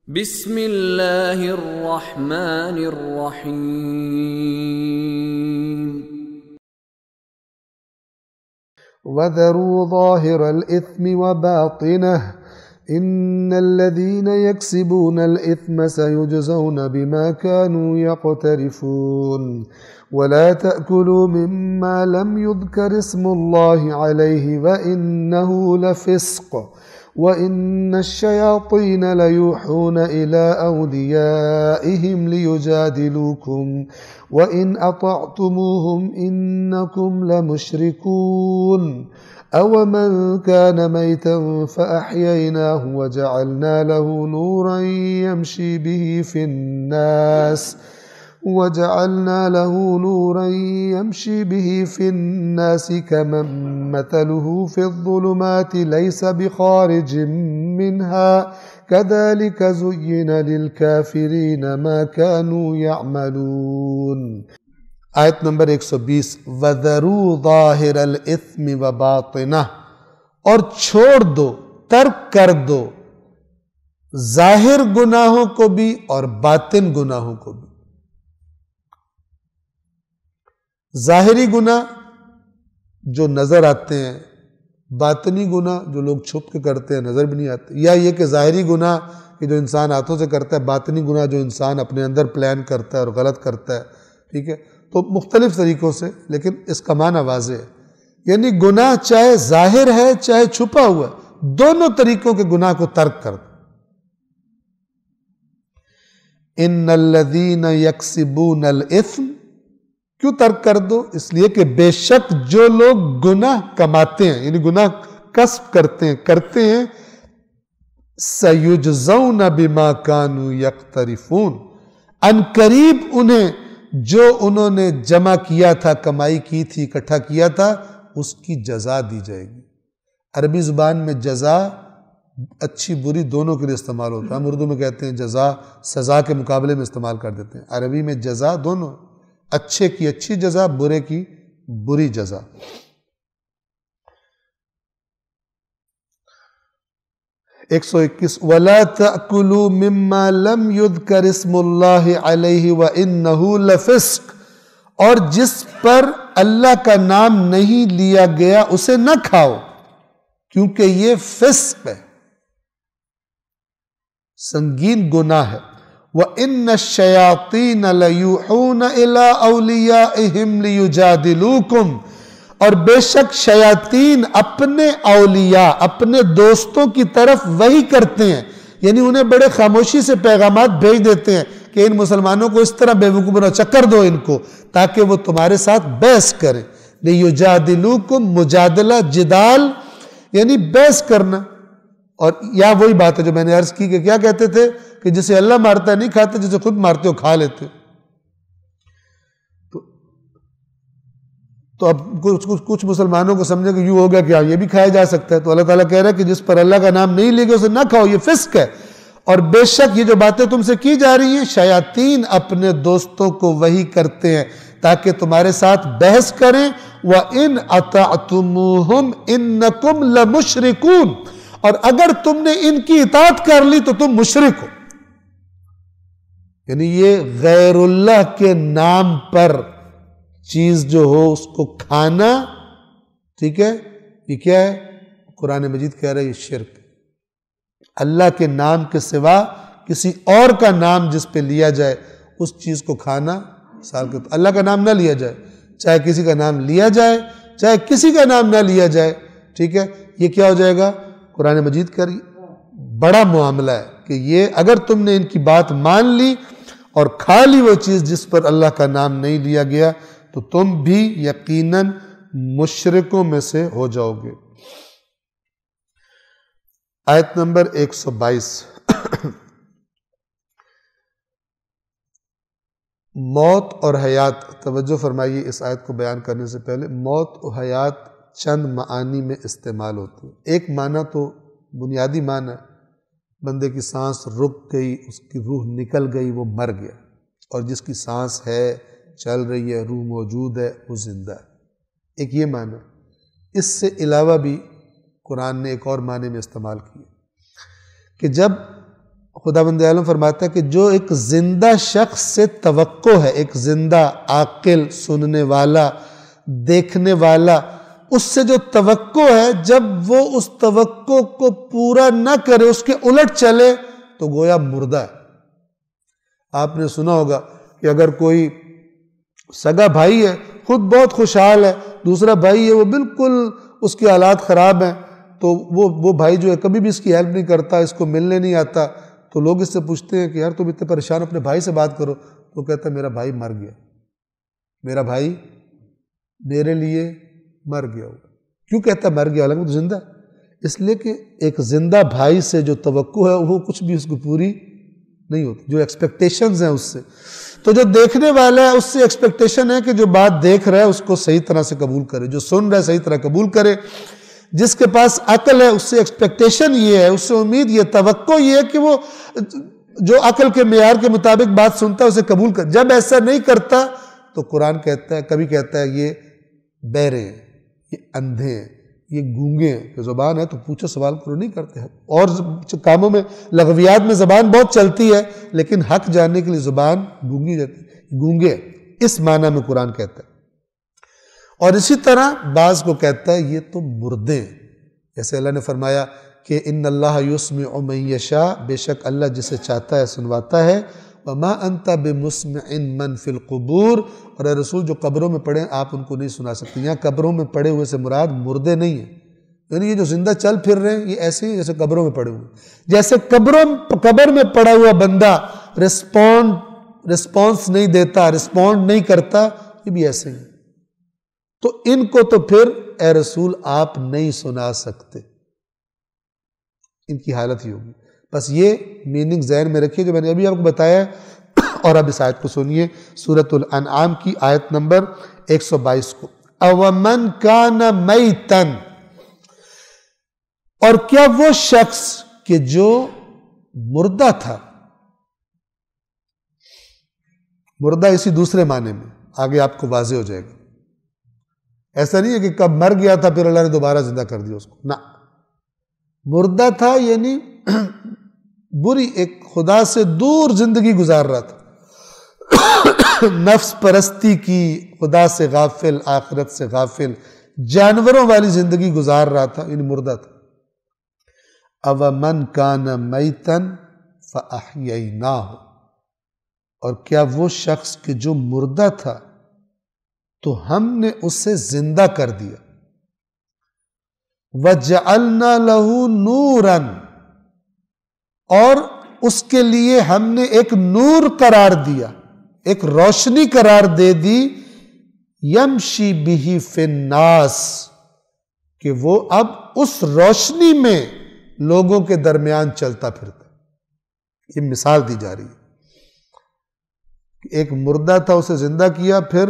بسم اللہ الرحمن الرحیم وَذَرُوا ظَاهِرَ الْإِثْمِ وَبَاطِنَهُ إِنَّ الَّذِينَ يَكْسِبُونَ الْإِثْمَ سَيُجْزَوْنَ بِمَا كَانُوا يَقْتَرِفُونَ وَلَا تَأْكُلُوا مِمَّا لَمْ يُذْكَرِ اسْمُ اللَّهِ عَلَيْهِ وَإِنَّهُ لَفِسْقٌ وَإِنَّ الشَّيَاطِينَ لَيُوحُونَ إِلَىٰ أَوْلِيَائِهِمْ لِيُجَادِلُوكُمْ وَإِنْ أَطَعْتُمُوهُمْ إِنَّكُمْ لَمُشْرِكُونَ أَوَمَنْ كَانَ مَيْتًا فَأَحْيَيْنَاهُ وَجَعَلْنَا لَهُ نُورًا يَمْشِي بِهِ فِي النَّاسِ كَمَنْ مَثَلُهُ فِي الظُّلُمَاتِ لَيْسَ بِخَارِجٍ مِنْهَا كَذَلِكَ زُيِّنَ لِلْكَافِرِينَ مَا كَانُوا يَعْمَلُونَ۔ آیت نمبر 120 وَذَرُوا ظَاهِرَ الْإِثْمِ وَبَاطِنَهُ، اور چھوڑ دو، ترک کر دو ظاہر گناہوں کو بھی اور باطن گناہوں کو بھی۔ ظاہری گناہ جو نظر آتے ہیں، باطنی گناہ جو لوگ چھپ کے کرتے ہیں نظر بھی نہیں آتے، یا یہ کہ ظاہری گناہ کہ جو انسان ہاتھوں سے کرتا ہے، باطنی گناہ جو انسان اپنے اندر پلان کرتا ہے اور غلط کرتا ہے، ٹھیک ہے؟ تو مختلف طریقوں سے، لیکن اس کا معنی واضح ہے، یعنی گناہ چاہے ظاہر ہے چاہے چھپا ہوا ہے، دونوں طریقوں کے گناہ کو ترک کر دو۔ ان الذین یکسبون الاثم، کیوں ترک کر دو؟ اس لیے کہ بے شک جو لوگ گناہ کماتے ہیں، یعنی گناہ کسب کرتے ہیں سَيُجْزَوْنَ بِمَا كَانُوا يَقْتَرِفُونَ، ان قریب انہیں جو انہوں نے جمع کیا تھا، کمائی کی تھی، اکٹھا کیا تھا، اس کی جزا دی جائے گی۔ عربی زبان میں جزا اچھی بری دونوں کے لیے استعمال ہوتا ہے، ہم اردو میں کہتے ہیں جزا، سزا کے مقابلے میں استعمال کر دیتے ہیں، عربی میں جزا دونوں، اچھے کی اچھی جزا، برے کی بری جزا۔ 121 وَلَا تَأْكُلُوا مِمَّا لَمْ يُذْكَرِ اسْمُ اللَّهِ عَلَيْهِ وَإِنَّهُ لَفِسْقٌ، اور جس پر اللہ کا نام نہیں لیا گیا اسے نہ کھاؤ، کیونکہ یہ فسق ہے، سنگین گناہ ہے۔ وَإِنَّ الشَّيَاطِينَ لَيُوحُونَ إِلَىٰ أَوْلِيَائِهِمْ لِيُجَادِلُوكُمْ، اور بے شک شیاطین اپنے اولیاء، اپنے دوستوں کی طرف وحی کرتے ہیں، یعنی انہیں بڑے خاموشی سے پیغامات بھیج دیتے ہیں کہ ان مسلمانوں کو اس طرح بے وقوف بناؤ، چکر دو ان کو تاکہ وہ تمہارے ساتھ بحث کریں۔ لِيُجَادِلُوكُمْ، مجادلہ، جدال یعنی بحث کرنا۔ اور یا وہی بات ہے جو میں نے عرض کی کہ کیا کہتے تھے کہ جسے اللہ مارتا ہے نہیں کھاتے، جسے خود مارتے ہو کھا لیتے۔ تو اب کچھ مسلمانوں کو سمجھے کہ یوں ہوگا کہ یہ بھی کھایا جا سکتا ہے، تو اللہ تعالیٰ کہہ رہا ہے کہ جس پر اللہ کا نام نہیں لے گا اسے نہ کھاؤ، یہ فسق ہے۔ اور بے شک یہ جو باتیں تم سے کی جا رہی ہیں، شیاطین اپنے دوستوں کو وحی کرتے ہیں تاکہ تمہارے ساتھ بحث کریں۔ وَإِنْ أَطَعْتُمُوهُمْ إِنَّكُمْ لَمُشْرِكُونَ، اور اگر تم نے ان کی اطاعت کر لی تو تم مشرک ہو، یعنی یہ غیر اللہ کے نام پر چیز جو ہو اس کو کھانا، ٹھیک ہے، یہ کیا ہے؟ قرآن مجید کہہ رہا ہے یہ شرک۔ اللہ کے نام کے سوا کسی اور کا نام جس پہ لیا جائے اس چیز کو کھانا، اللہ کا نام نہ لیا جائے، چاہے کسی کا نام لیا جائے چاہے کسی کا نام نہ لیا جائے، ٹھیک ہے، یہ کیا ہو جائے گا؟ قرآن مجید کا بڑا معاملہ ہے کہ یہ اگر تم نے ان کی بات مان لی اور کھا لی وہ چیز جس پر اللہ کا نام نہیں لیا گیا تو تم بھی یقیناً مشرکوں میں سے ہو جاؤ گے۔ آیت نمبر 122 موت اور حیات، توجہ فرمائیے اس آیت کو بیان کرنے سے پہلے، موت اور حیات چند معانی میں استعمال ہوتے ہیں۔ ایک معنی تو بنیادی معنی ہے، بندے کی سانس رک گئی، اس کی روح نکل گئی، وہ مر گیا، اور جس کی سانس ہے، چل رہی ہے، روح موجود ہے، وہ زندہ ہے، ایک یہ معنی۔ اس سے علاوہ بھی قرآن نے ایک اور معنی میں استعمال کیا کہ جب خدا بند عالم فرماتا ہے کہ جو ایک زندہ شخص سے توقع ہے، ایک زندہ عاقل، سننے والا، دیکھنے والا، اس سے جو توقع ہے، جب وہ اس توقع کو پورا نہ کرے، اس کے الٹ چلے، تو گویا مردہ ہے۔ آپ نے سنا ہوگا کہ اگر کوئی سگا بھائی ہے، خود بہت خوشحال ہے، دوسرا بھائی ہے وہ بالکل اس کے حالات خراب ہیں، تو وہ بھائی جو ہے کبھی بھی اس کی ہیلپ نہیں کرتا، اس کو ملنے نہیں آتا، تو لوگ اس سے پوچھتے ہیں کہ یار تم اتنے پریشان، اپنے بھائی سے بات کرو، تو کہتا ہے میرا بھائی مر گیا، میرا بھائی میرے لیے مر گیا ہوگا۔ کیوں کہتا ہے مر گیا حالانکہ وہ تو زندہ ہے؟ اس لیے کہ ایک زندہ بھائی سے جو توقع ہے وہ کچھ بھی اس کو پوری نہیں ہوتی، جو ایکسپیکٹیشنز ہیں اس سے۔ تو جو دیکھنے والا ہے اس سے ایکسپیکٹیشن ہے کہ جو بات دیکھ رہا ہے اس کو صحیح طرح سے قبول کرے، جو سن رہا ہے صحیح طرح قبول کرے۔ جس کے پاس عقل ہے اس سے ایکسپیکٹیشن یہ ہے، اس سے امید یہ، توقع یہ ہے کہ وہ جو عقل کے معیار کے مطابق بات سنتا ہے اسے قبول کر۔ جب ایسا نہیں کرتا تو قرآن کہتا ہے، کبھی کہتا ہے یہ بہرے ہیں، یہ اندھے ہیں، یہ گونگے ہیں۔ کہ زبان ہے تو پوچھو، سوال کرو، نہیں کرتے۔ اور کاموں میں لغویات میں زبان بہت چلتی ہے، لیکن حق جاننے کے لیے زبان گونگی جاتی ہے، گونگے، اس معنی میں قرآن کہتا ہے۔ اور اسی طرح بعض کو کہتا ہے یہ تو مردے ہیں، جیسے اللہ نے فرمایا کہ ان اللہ یسمع من یشاء، بے شک اللہ جسے چاہتا ہے سنواتا ہے، وما انت بمسمع من فی القبور، اور اے رسول جو قبروں میں پڑے ہیں آپ ان کو نہیں سنا سکتے۔ یہاں قبروں میں پڑے ہوئے سے مراد مردے نہیں ہیں، یعنی یہ جو زندہ چل پھر رہے ہیں یہ ایسے ہی جیسے قبروں میں پڑے ہوئے، جیسے قبر میں پڑا ہوا بندہ رسپانس نہیں دیتا، رسپونڈ نہیں کرتا، یہ بھی ایسے ہی۔ تو ان کو تو پھر اے رسول آپ نہیں سنا سکتے، ان کی حالت ہی ہوگی۔ بس یہ میننگ ذہن میں رکھیے جو میں نے ابھی آپ کو بتایا ہے۔ اور اب اس آیت کو سنیے، سورۃ الانعام کی آیت نمبر 122 کو۔ اومن کان میتن، اور کیا وہ شخص کہ جو مردہ تھا، مردہ اسی دوسرے معنی میں آگے آپ کو واضح ہو جائے گا، ایسا نہیں ہے کہ کب مر گیا تھا پھر اللہ نے دوبارہ زندہ کر دیا اس کو، نہ، مردہ تھا یعنی بری، ایک خدا سے دور زندگی گزار رہا تھا، نفس پرستی کی، خدا سے غافل، آخرت سے غافل، جانوروں والی زندگی گزار رہا تھا، یعنی مردہ تھا۔ اومن کان میتن فاحییناہ، اور کیا وہ شخص کہ جو مردہ تھا تو ہم نے اسے زندہ کر دیا، وَجَعَلْنَا لَهُ نُورًا، اور اس کے لیے ہم نے ایک نور قرار دیا، ایک روشنی قرار دے دی، یمشی بہ فی الناس، کہ وہ اب اس روشنی میں لوگوں کے درمیان چلتا پھرتا۔ یہ مثال دی جا رہی ہے، ایک مردہ تھا اسے زندہ کیا، پھر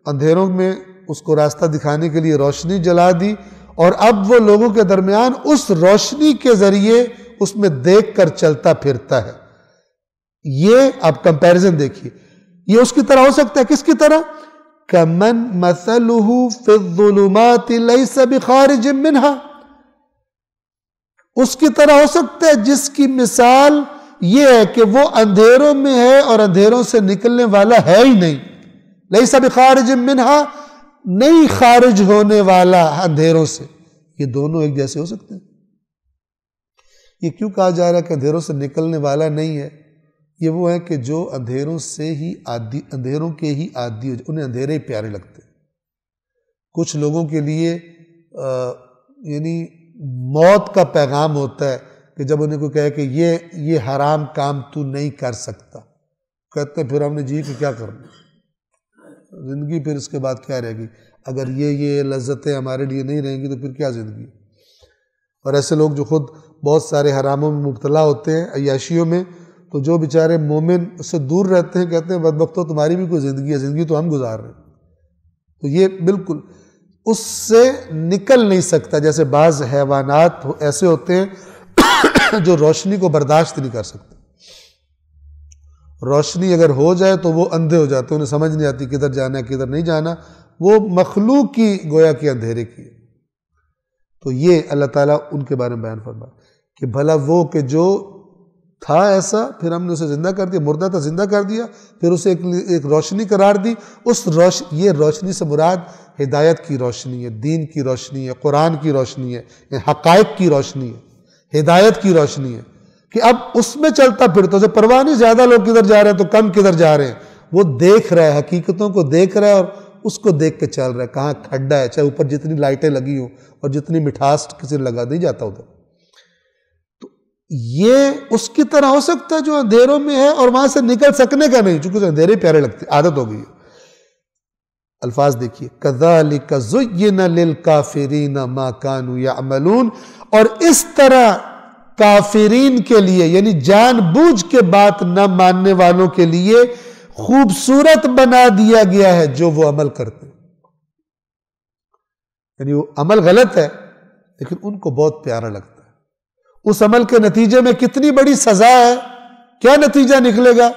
اندھیروں میں اس کو راستہ دکھانے کے لیے روشنی جلا دی، اور اب وہ لوگوں کے درمیان اس روشنی کے ذریعے اس میں دیکھ کر چلتا پھرتا ہے۔ یہ آپ کمپیریزن دیکھیے، یہ اس کی طرح ہو سکتا ہے، کس کی طرح؟ کمن مثلہ فی الظلمات لیس بخارج منہا، اس کی طرح ہو سکتا ہے جس کی مثال یہ ہے کہ وہ اندھیروں میں ہے اور اندھیروں سے نکلنے والا ہے ہی نہیں، لیس بخارج منہا، نہیں خارج ہونے والا اندھیروں سے۔ یہ دونوں ایک جیسے ہو سکتے ہیں؟ یہ کیوں کہا جا رہا ہے کہ اندھیروں سے نکلنے والا نہیں ہے؟ یہ وہ ہے کہ جو اندھیروں سے ہی عادی، اندھیروں کے ہی عادی ہو، انہیں اندھیرے ہی پیارے لگتے ہیں۔ کچھ لوگوں کے لیے یعنی موت کا پیغام ہوتا ہے کہ جب انہیں کوئی کہے کہ یہ حرام کام تو نہیں کر سکتا، کہتے ہیں پھر ہم نے جی کہ کیا کرنا، زندگی پھر اس کے بعد کیا رہے گی؟ اگر یہ لذتیں ہمارے لیے نہیں رہیں گی تو پھر کیا زندگی؟ اور ایسے لوگ جو خود بہت سارے حراموں میں مبتلا ہوتے ہیں، عیاشیوں میں، تو جو بیچارے مومن اس سے دور رہتے ہیں کہتے ہیں بدبختو تمہاری بھی کوئی زندگی ہے، زندگی تو ہم گزار رہے ہیں۔ تو یہ بالکل اس سے نکل نہیں سکتا، جیسے بعض حیوانات ایسے ہوتے ہیں جو روشنی کو برداشت نہیں کر سکتے، روشنی اگر ہو جائے تو وہ اندھے ہو جاتے ہیں، انہیں سمجھ نہیں آتی کدھر جانا ہے کدھر نہیں جانا، وہ مخلوق کی گویا کی اندھیرے کی۔ تو یہ اللہ تعالیٰ ان کے بارے میں بیان فرمایا کہ بھلا وہ کہ جو تھا ایسا، پھر ہم نے اسے زندہ کر دیا، مردہ تھا زندہ کر دیا، پھر اسے ایک روشنی قرار دی. یہ روشنی سے مراد ہدایت کی روشنی ہے، دین کی روشنی ہے، قرآن کی روشنی ہے، حقائق کی روشنی ہے، ہدایت کی روشنی ہے کہ اب اس میں چلتا پھرتا اسے پرواہ نہیں زیادہ لوگ کدھر جا رہے ہیں تو کم کدھر جا رہے ہیں. وہ دیکھ رہا ہے، حقیقتوں کو دیکھ رہا ہے اور اس کو دیکھ کے چل رہا ہے. کہاں کھڈا ہے، چاہے اوپر جتنی لائٹیں لگی ہوں اور جتنی مٹھاس کسی نے لگا دی جاتا ادھر. تو یہ اس کی طرح ہو سکتا ہے جو اندھیروں میں ہے اور وہاں سے نکل سکنے کا نہیں، چونکہ اندھیرے پیارے لگتے، عادت ہو گئی ہے. الفاظ دیکھیے، كَذَلِكَ زُيِّنَ لِلْكَافِرِينَ مَا كَانُوا يَعْمَلُونَ. اور اس طرح کافرین کے لیے، یعنی جان بوجھ کے بات نہ ماننے والوں کے لیے خوبصورت بنا دیا گیا ہے جو وہ عمل کرتے ہیں. یعنی وہ عمل غلط ہے لیکن ان کو بہت پیارا لگتا ہے. اس عمل کے نتیجے میں کتنی بڑی سزا ہے، کیا نتیجہ نکلے گا،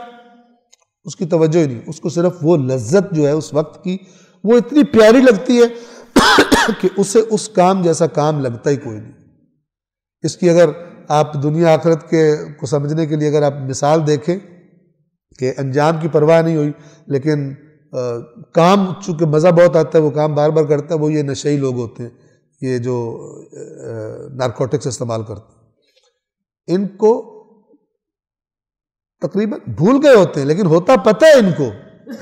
اس کی توجہ ہی نہیں. اس کو صرف وہ لذت جو ہے اس وقت کی وہ اتنی پیاری لگتی ہے کہ اسے اس کام جیسا کام لگتا ہی کوئی نہیں. اس کی اگر آپ دنیا آخرت کے کو سمجھنے کے لیے اگر آپ مثال دیکھیں کہ انجام کی پرواہ نہیں ہوئی لیکن کام چونکہ مزہ بہت آتا ہے وہ کام بار بار کرتا ہے، وہ یہ نشئی لوگ ہوتے ہیں، یہ جو نارکوٹکس استعمال کرتے ہیں. ان کو تقریباً بھول گئے ہوتے ہیں لیکن ہوتا پتہ ہے ان کو،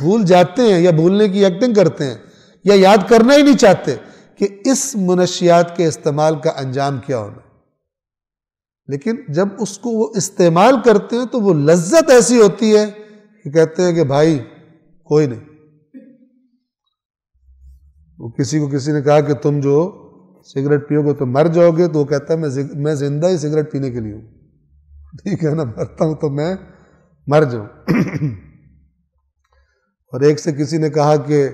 بھول جاتے ہیں یا بھولنے کی ایکٹنگ کرتے ہیں یا یاد کرنا ہی نہیں چاہتے کہ اس منشیات کے استعمال کا انجام کیا ہونا. لیکن جب اس کو وہ استعمال کرتے ہیں تو وہ لذت ایسی ہوتی ہے کہ کہتے ہیں کہ بھائی کوئی نہیں. وہ کسی نے کہا کہ تم جو سگریٹ پیو گے تو مر جاؤ گے، تو وہ کہتا ہے میں زندہ ہی سگریٹ پینے کے لیے ہوں. ٹھیک ہے نا، مرتا ہوں تو میں مر جاؤں. اور ایک سے کسی نے کہا کہ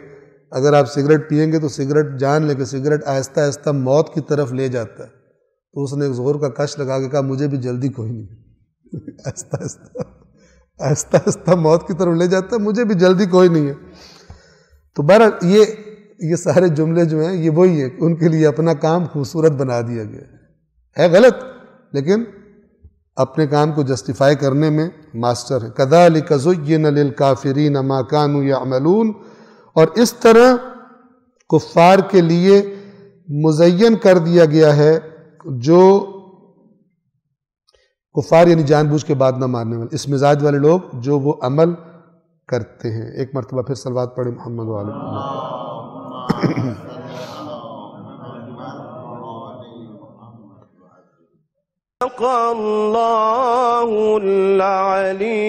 اگر آپ سگریٹ پئیں گے تو سگریٹ جان لے کہ سگریٹ آہستہ آہستہ موت کی طرف لے جاتا ہے. تو اس نے ایک زور کا کش لگا کے کہا مجھے بھی جلدی کوئی نہیں، آہستہ آہستہ موت کی طرف لے جاتا ہے، مجھے بھی جلدی کوئی نہیں ہے. تو بہرحال یہ سارے جملے جو ہیں یہ وہی ہے کہ ان کے لیے اپنا کام خوبصورت بنا دیا گیا ہے غلط لیکن اپنے کام کو جسٹیفائی کرنے میں ماسٹر ہے. كَذَلِكَ زُيِّنَ لِلْكَافِرِينَ مَا كَانُوا يَعْمَلُونَ. اور اس طرح کفار کے لیے مزین کر دیا گیا ہے جو کفار یعنی جان بوجھ کے بات نہ ماننے والے، اس مزاج والے لوگ جو وہ عمل کرتے ہیں. ایک مرتبہ پھر صلوات پڑھیں محمد وعلی محمد. اللہ العلی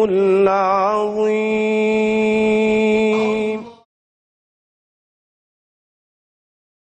العظیم.